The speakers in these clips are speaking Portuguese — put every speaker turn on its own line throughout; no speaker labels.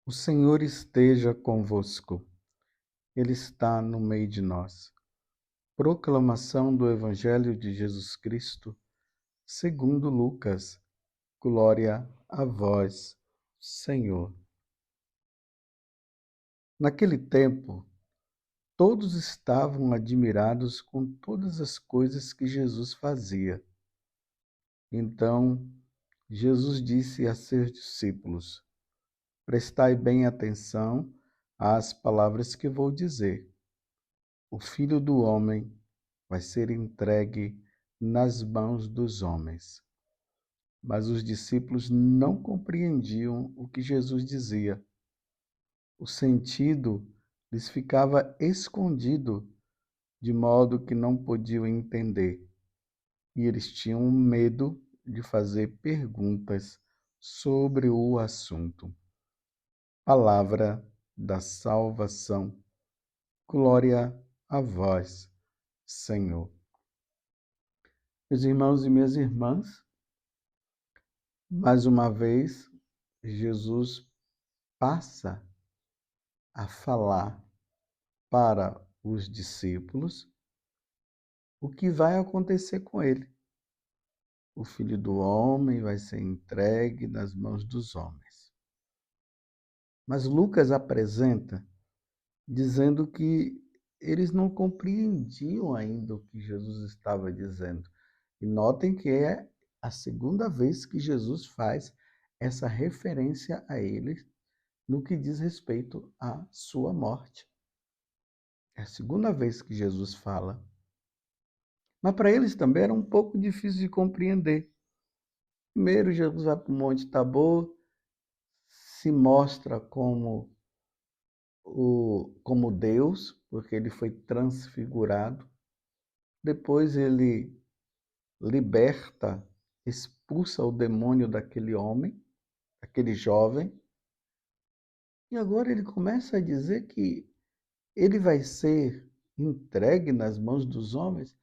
O Senhor esteja convosco, Ele está no meio de nós. Proclamação do Evangelho de Jesus Cristo, segundo Lucas. Glória a vós, Senhor. Naquele tempo, todos estavam admirados com todas as coisas que Jesus fazia. Então, Jesus disse a seus discípulos: Prestai bem atenção às palavras que vou dizer. O Filho do Homem vai ser entregue nas mãos dos homens. Mas os discípulos não compreendiam o que Jesus dizia. O sentido lhes ficava escondido, de modo que não podiam entender. E eles tinham medo de fazer perguntas sobre o assunto. Palavra da salvação. Glória a vós, Senhor. Meus irmãos e minhas irmãs, mais uma vez, Jesus passa a falar para os discípulos o que vai acontecer com ele. O Filho do Homem vai ser entregue nas mãos dos homens. Mas Lucas apresenta dizendo que eles não compreendiam ainda o que Jesus estava dizendo. E notem que é a segunda vez que Jesus faz essa referência a eles no que diz respeito à sua morte. É a segunda vez que Jesus fala. Mas para eles também era um pouco difícil de compreender. Primeiro, Jesus vai para o Monte Tabor, se mostra como Deus, porque ele foi transfigurado. Depois ele liberta, expulsa o demônio daquele homem, daquele jovem. E agora ele começa a dizer que ele vai ser entregue nas mãos dos homens.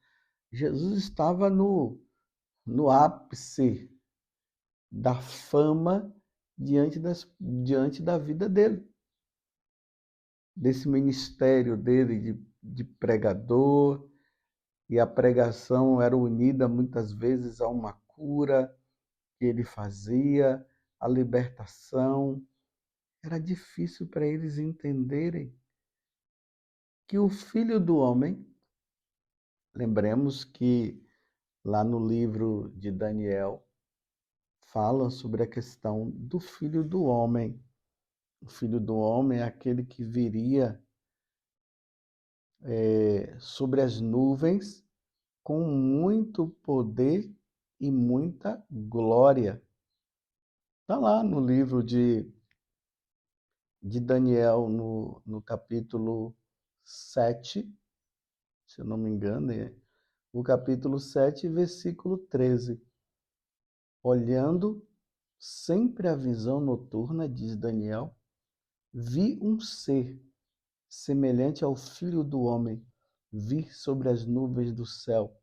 Jesus estava no ápice da fama diante da vida dele, desse ministério dele de pregador, e a pregação era unida muitas vezes a uma cura que ele fazia, a libertação. Era difícil para eles entenderem que o Filho do Homem, lembremos que lá no livro de Daniel, fala sobre a questão do Filho do Homem. O Filho do Homem é aquele que viria sobre as nuvens com muito poder e muita glória. Está lá no livro de Daniel, no capítulo 7, se eu não me engano, o capítulo 7, versículo 13. Olhando sempre a visão noturna, diz Daniel, vi um ser semelhante ao Filho do Homem vir sobre as nuvens do céu.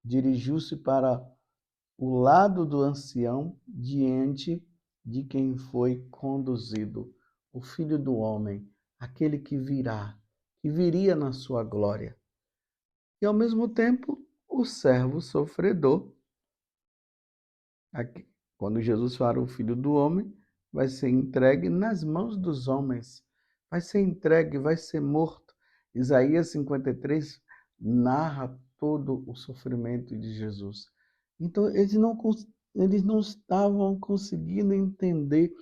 Dirigiu-se para o lado do ancião, diante de quem foi conduzido. O Filho do Homem, aquele que viria na sua glória. E, ao mesmo tempo, o servo sofredor. Aqui, quando Jesus fala o Filho do Homem, vai ser entregue nas mãos dos homens. Vai ser entregue, vai ser morto. Isaías 53 narra todo o sofrimento de Jesus. Então, eles não estavam conseguindo entender,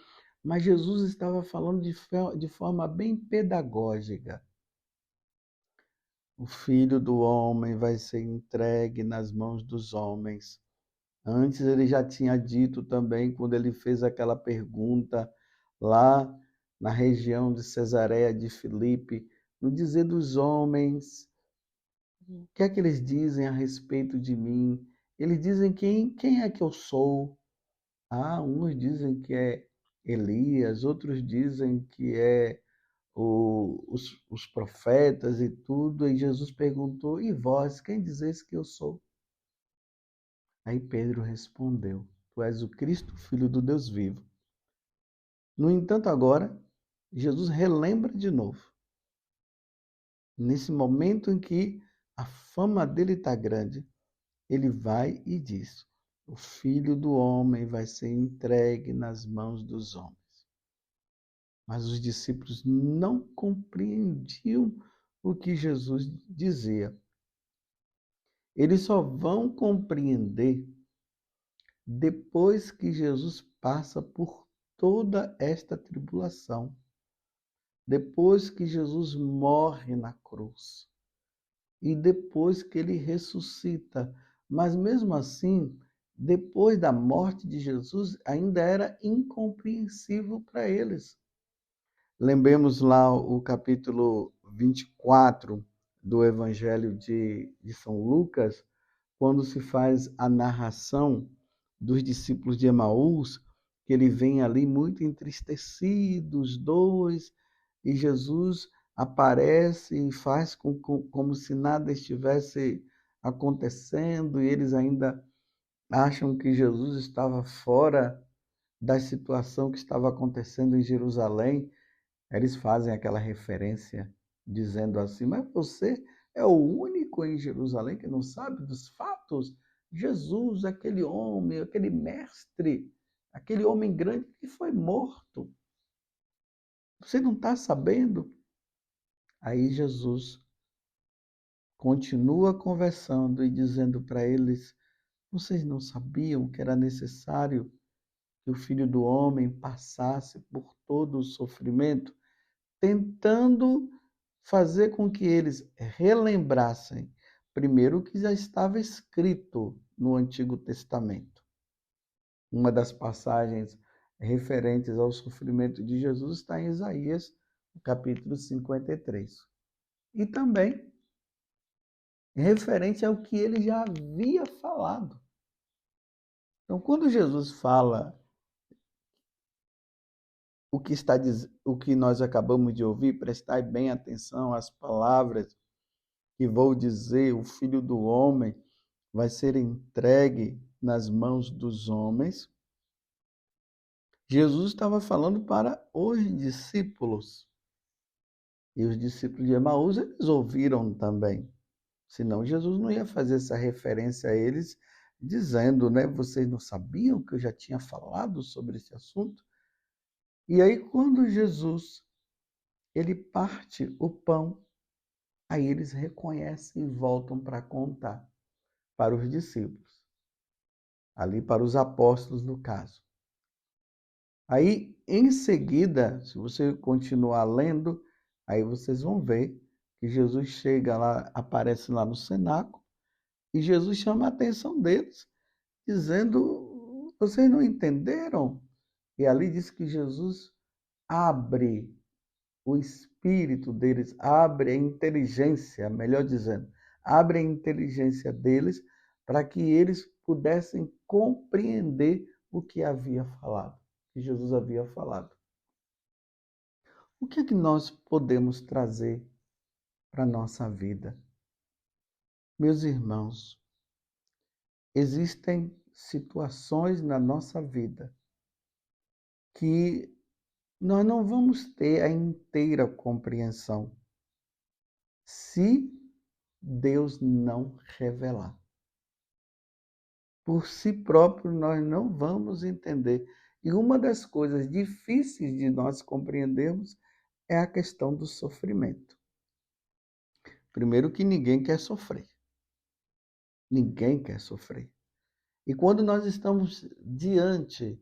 mas Jesus estava falando de forma bem pedagógica. O Filho do Homem vai ser entregue nas mãos dos homens. Antes ele já tinha dito também, quando ele fez aquela pergunta lá na região de Cesareia de Filipe, no dizer dos homens, o que é que eles dizem a respeito de mim? Eles dizem quem é que eu sou? Uns dizem que é Elias, outros dizem que é os profetas e tudo. E Jesus perguntou, e vós, quem dizeis que eu sou? Aí Pedro respondeu, tu és o Cristo, Filho do Deus vivo. No entanto, agora, Jesus relembra de novo. Nesse momento em que a fama dele está grande, ele vai e diz: o Filho do Homem vai ser entregue nas mãos dos homens. Mas os discípulos não compreendiam o que Jesus dizia. Eles só vão compreender depois que Jesus passa por toda esta tribulação, depois que Jesus morre na cruz e depois que ele ressuscita. Mas mesmo assim, depois da morte de Jesus, ainda era incompreensível para eles. Lembremos lá o capítulo 24 do Evangelho de São Lucas, quando se faz a narração dos discípulos de Emaús, que ele vem ali muito entristecido, os dois, e Jesus aparece e faz como se nada estivesse acontecendo, e eles ainda acham que Jesus estava fora da situação que estava acontecendo em Jerusalém. Eles fazem aquela referência dizendo assim: mas você é o único em Jerusalém que não sabe dos fatos? Jesus, aquele homem, aquele mestre, aquele homem grande que foi morto. Você não está sabendo? Aí Jesus continua conversando e dizendo para eles: vocês não sabiam que era necessário que o Filho do Homem passasse por todo o sofrimento, tentando fazer com que eles relembrassem, primeiro, o que já estava escrito no Antigo Testamento. Uma das passagens referentes ao sofrimento de Jesus está em Isaías, no capítulo 53. E também referente ao que ele já havia falado. Então, quando Jesus fala o que nós acabamos de ouvir, prestai bem atenção às palavras que vou dizer: o Filho do Homem vai ser entregue nas mãos dos homens. Jesus estava falando para os discípulos. E os discípulos de Emaús, eles ouviram também. Senão Jesus não ia fazer essa referência a eles, dizendo, né, vocês não sabiam que eu já tinha falado sobre esse assunto? E aí, quando Jesus ele parte o pão, aí eles reconhecem e voltam para contar para os discípulos, ali para os apóstolos no caso. Aí, em seguida, se você continuar lendo, aí vocês vão ver que Jesus chega lá, aparece lá no cenáculo, e Jesus chama a atenção deles, dizendo: vocês não entenderam? E ali diz que Jesus abre o espírito deles, abre a inteligência, melhor dizendo, abre a inteligência deles para que eles pudessem compreender o que havia falado, que Jesus havia falado. O que é que nós podemos trazer para a nossa vida? Meus irmãos, existem situações na nossa vida que nós não vamos ter a inteira compreensão se Deus não revelar. Por si próprio, nós não vamos entender. E uma das coisas difíceis de nós compreendermos é a questão do sofrimento. Primeiro que ninguém quer sofrer. Ninguém quer sofrer. E quando nós estamos diante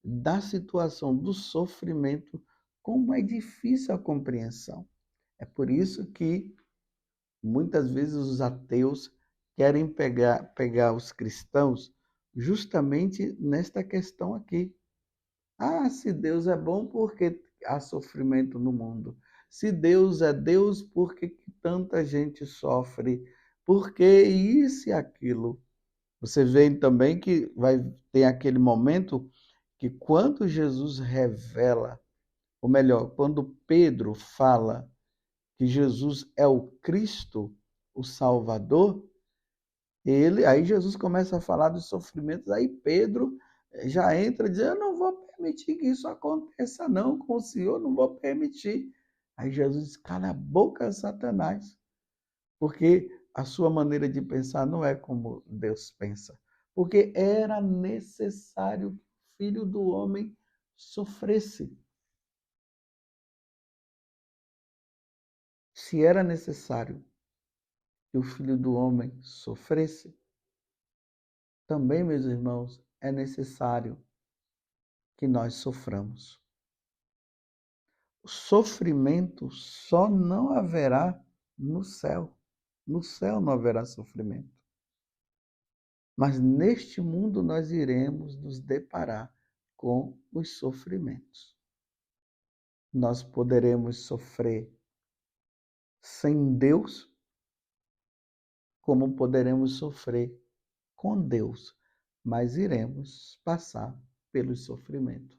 da situação do sofrimento, como é difícil a compreensão. É por isso que muitas vezes os ateus querem pegar os cristãos justamente nesta questão aqui. Ah, se Deus é bom, por que há sofrimento no mundo? Se Deus é Deus, por que tanta gente sofre? Por que isso e aquilo? Você vê também que vai ter aquele momento que quando Jesus revela, ou melhor, quando Pedro fala que Jesus é o Cristo, o Salvador, aí Jesus começa a falar dos sofrimentos, aí Pedro já entra dizendo: eu não vou permitir que isso aconteça não, com o Senhor não vou permitir. Aí Jesus diz, cala a boca, Satanás, porque a sua maneira de pensar não é como Deus pensa. Porque era necessário que o Filho do Homem sofresse. Se era necessário que o Filho do Homem sofresse, também, meus irmãos, é necessário que nós soframos. O sofrimento só não haverá no céu. No céu não haverá sofrimento. Mas neste mundo nós iremos nos deparar com os sofrimentos. Nós poderemos sofrer sem Deus, como poderemos sofrer com Deus, mas iremos passar pelos sofrimentos.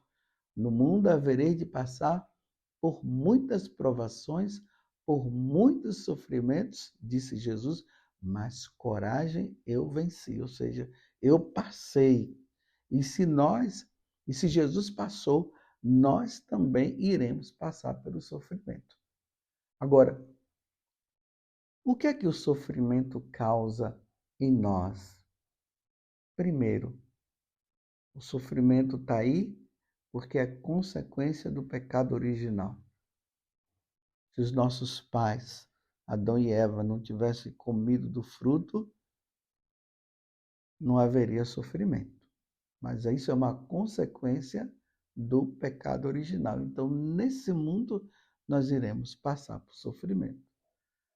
No mundo havereis de passar por muitas provações, por muitos sofrimentos, disse Jesus, mas coragem, eu venci, ou seja, eu passei. E se Jesus passou, nós também iremos passar pelo sofrimento. Agora, o que é que o sofrimento causa em nós? Primeiro, o sofrimento está aí porque é consequência do pecado original. Se os nossos pais, Adão e Eva, não tivessem comido do fruto, não haveria sofrimento. Mas isso é uma consequência do pecado original. Então, nesse mundo, nós iremos passar por sofrimento.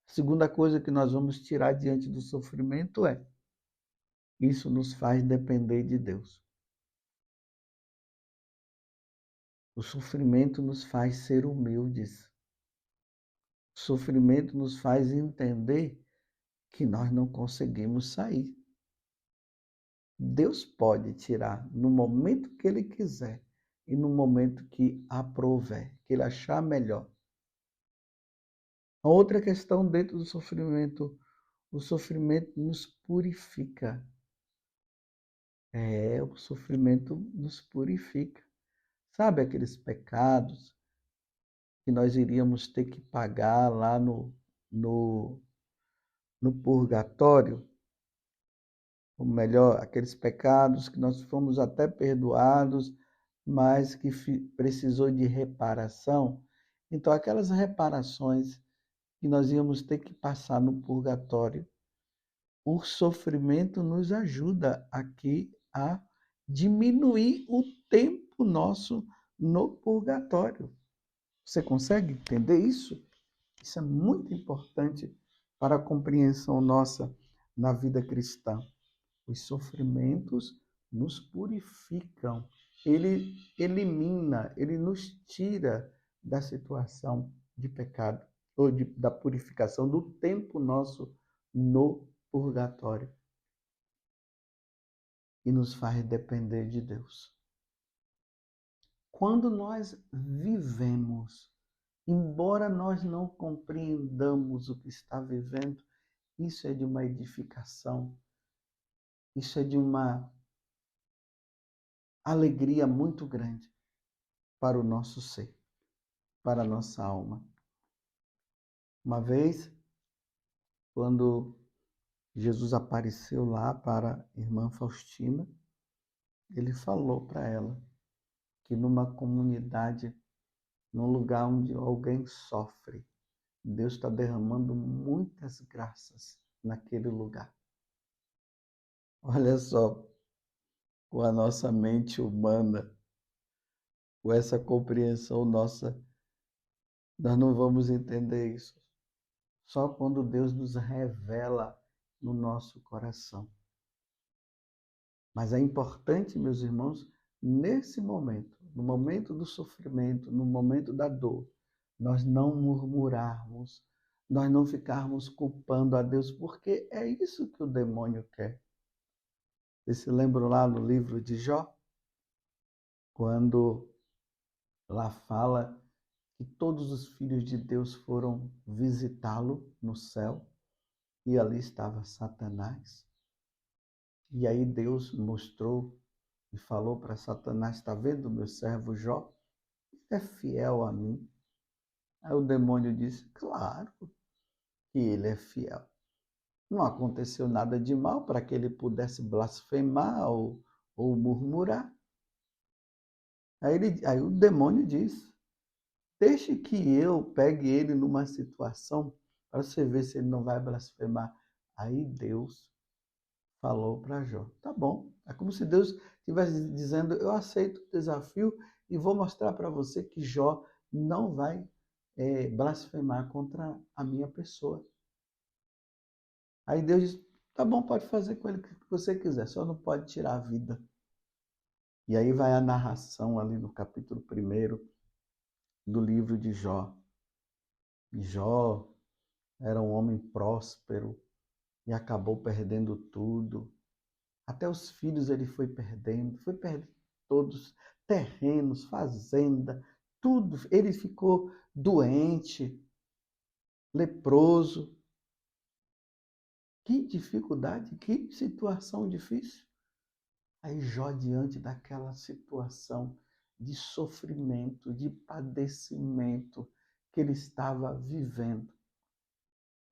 A segunda coisa que nós vamos tirar diante do sofrimento é: isso nos faz depender de Deus. O sofrimento nos faz ser humildes. O sofrimento nos faz entender que nós não conseguimos sair. Deus pode tirar no momento que Ele quiser e no momento que aprouver, que Ele achar melhor. A outra questão dentro do sofrimento, o sofrimento nos purifica. O sofrimento nos purifica. Sabe aqueles pecados que nós iríamos ter que pagar lá no purgatório? Ou melhor, aqueles pecados que nós fomos até perdoados, mas que precisou de reparação. Então, aquelas reparações que nós íamos ter que passar no purgatório, o sofrimento nos ajuda aqui a diminuir o tempo nosso no purgatório. Você consegue entender isso? Isso é muito importante para a compreensão nossa na vida cristã. Os sofrimentos nos purificam. Ele elimina, ele nos tira da situação de pecado, ou da purificação do tempo nosso no purgatório. E nos faz depender de Deus. Quando nós vivemos, embora nós não compreendamos o que está vivendo, isso é de uma edificação, isso é de uma alegria muito grande para o nosso ser, para a nossa alma. Uma vez, quando Jesus apareceu lá para a irmã Faustina, ele falou para ela que numa comunidade, num lugar onde alguém sofre, Deus está derramando muitas graças naquele lugar. Olha só, com a nossa mente humana, com essa compreensão nossa, nós não vamos entender isso. Só quando Deus nos revela no nosso coração. Mas é importante, meus irmãos, nesse momento, no momento do sofrimento, no momento da dor, nós não murmurarmos, nós não ficarmos culpando a Deus, porque é isso que o demônio quer. Vocês se lembram lá no livro de Jó? Quando lá fala que todos os filhos de Deus foram visitá-lo no céu e ali estava Satanás. E aí Deus mostrou e falou para Satanás: está vendo meu servo Jó? Ele é fiel a mim. Aí o demônio disse: claro que ele é fiel. Não aconteceu nada de mal para que ele pudesse blasfemar ou murmurar. Aí o demônio diz: deixe que eu pegue ele numa situação para você ver se ele não vai blasfemar. Aí Deus falou para Jó: tá bom. É como se Deus estivesse dizendo: eu aceito o desafio e vou mostrar para você que Jó não vai blasfemar contra a minha pessoa. Aí Deus diz: tá bom, pode fazer com ele o que você quiser, só não pode tirar a vida. E aí vai a narração ali no capítulo 1 do livro de Jó. Jó era um homem próspero e acabou perdendo tudo. Até os filhos ele foi perdendo todos, terrenos, fazenda, tudo. Ele ficou doente, leproso. Que dificuldade, que situação difícil. Aí Jó, diante daquela situação de sofrimento, de padecimento que ele estava vivendo,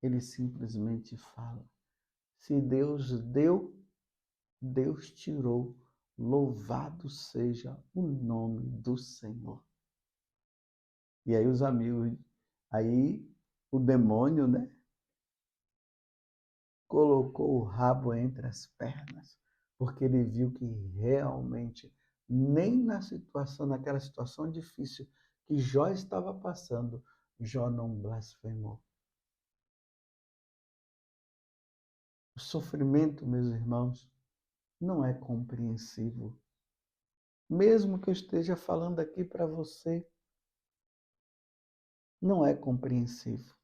ele simplesmente fala: se Deus deu, Deus tirou, louvado seja o nome do Senhor. E aí os amigos, aí o demônio, né, colocou o rabo entre as pernas, porque ele viu que realmente nem naquela situação difícil que Jó estava passando, Jó não blasfemou. O sofrimento, meus irmãos, não é compreensível. Mesmo que eu esteja falando aqui para você, não é compreensível.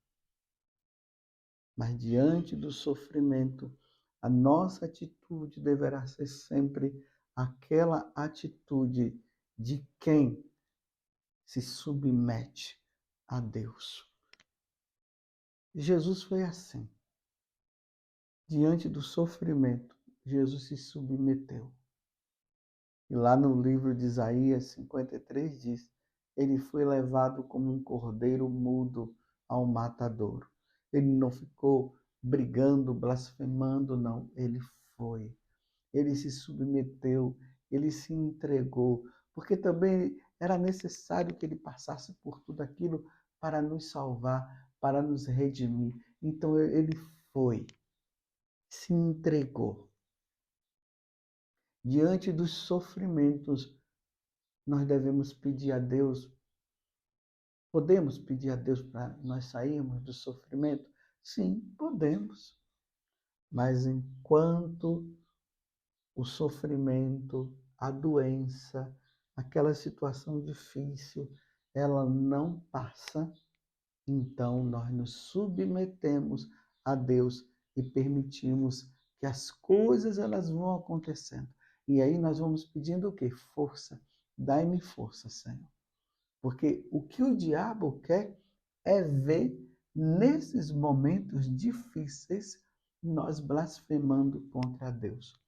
Mas diante do sofrimento, a nossa atitude deverá ser sempre aquela atitude de quem se submete a Deus. Jesus foi assim. Diante do sofrimento, Jesus se submeteu. E lá no livro de Isaías 53 diz: ele foi levado como um cordeiro mudo ao matadouro. Ele não ficou brigando, blasfemando, não. Ele foi. Ele se submeteu, ele se entregou, porque também era necessário que ele passasse por tudo aquilo para nos salvar, para nos redimir. Então ele foi, se entregou. Diante dos sofrimentos, nós devemos pedir a Deus. Podemos pedir a Deus para nós sairmos do sofrimento? Sim, podemos. Mas enquanto o sofrimento, a doença, aquela situação difícil, ela não passa, então nós nos submetemos a Deus e permitimos que as coisas elas vão acontecendo. E aí nós vamos pedindo o quê? Força. Dai-me força, Senhor. Porque o que o diabo quer é ver nesses momentos difíceis nós blasfemando contra Deus.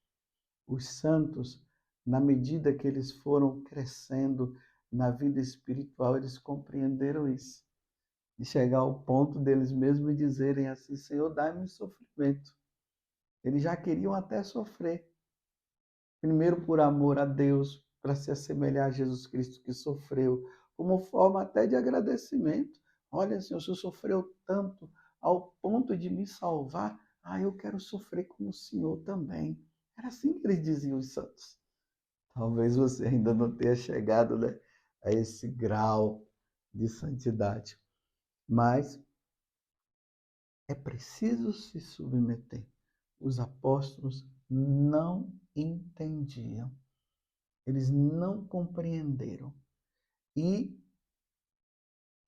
Os santos, na medida que eles foram crescendo na vida espiritual, eles compreenderam isso. De chegar ao ponto deles mesmos dizerem assim: Senhor, dá-me sofrimento. Eles já queriam até sofrer. Primeiro por amor a Deus, para se assemelhar a Jesus Cristo que sofreu, como forma até de agradecimento. Olha, Senhor, o Senhor sofreu tanto ao ponto de me salvar, eu quero sofrer como o Senhor também. Era assim que eles diziam, os santos. Talvez você ainda não tenha chegado, né, a esse grau de santidade. Mas é preciso se submeter. Os apóstolos não entendiam. Eles não compreenderam. E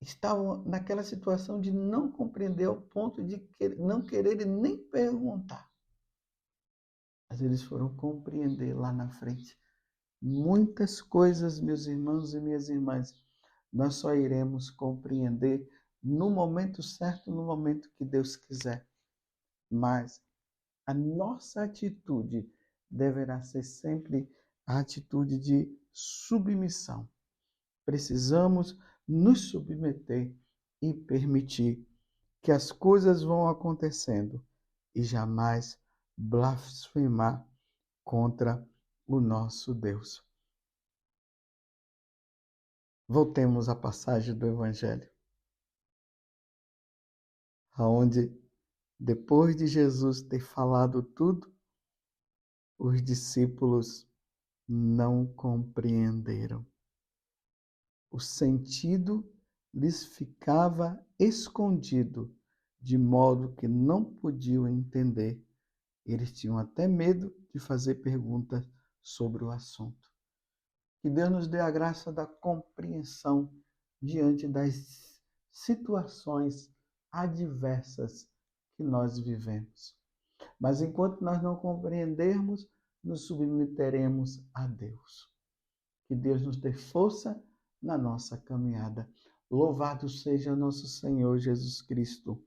estavam naquela situação de não compreender ao ponto de não quererem nem perguntar. Mas eles foram compreender lá na frente. Muitas coisas, meus irmãos e minhas irmãs, nós só iremos compreender no momento certo, no momento que Deus quiser. Mas a nossa atitude deverá ser sempre a atitude de submissão. Precisamos nos submeter e permitir que as coisas vão acontecendo e jamais blasfemar contra o nosso Deus. Voltemos à passagem do Evangelho, onde, depois de Jesus ter falado tudo, os discípulos não compreenderam. O sentido lhes ficava escondido, de modo que não podiam entender. Eles tinham até medo de fazer perguntas sobre o assunto. Que Deus nos dê a graça da compreensão diante das situações adversas que nós vivemos. Mas enquanto nós não compreendermos, nos submeteremos a Deus. Que Deus nos dê força na nossa caminhada. Louvado seja nosso Senhor Jesus Cristo.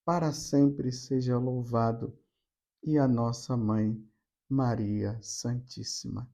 Para sempre seja louvado. E a nossa Mãe, Maria Santíssima.